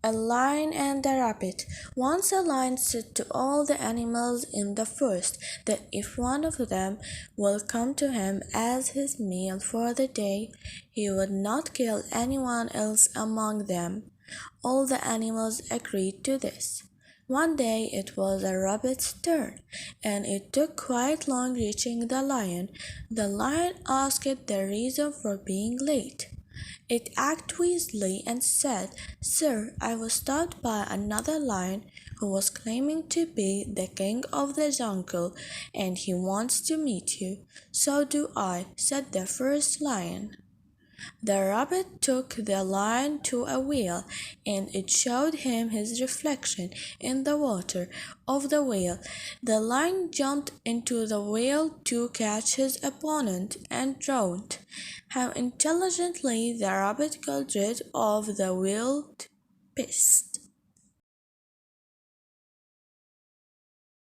A Lion and the Rabbit. Once a lion said to all the animals in the forest that if one of them will come to him as his meal for the day, he would not kill anyone else among them. All the animals agreed to this. One day it was a rabbit's turn, and it took quite long reaching the lion. The lion asked the reason for being late. It acted wisely and said, "Sir, I was stopped by another lion who was claiming to be the king of the jungle, and he wants to meet you." "So do I," said the first lion. The rabbit took the lion to a well, and it showed him his reflection in the water of the well. The lion jumped into the well to catch his opponent and drowned. How intelligently the rabbit got rid of the wild beast!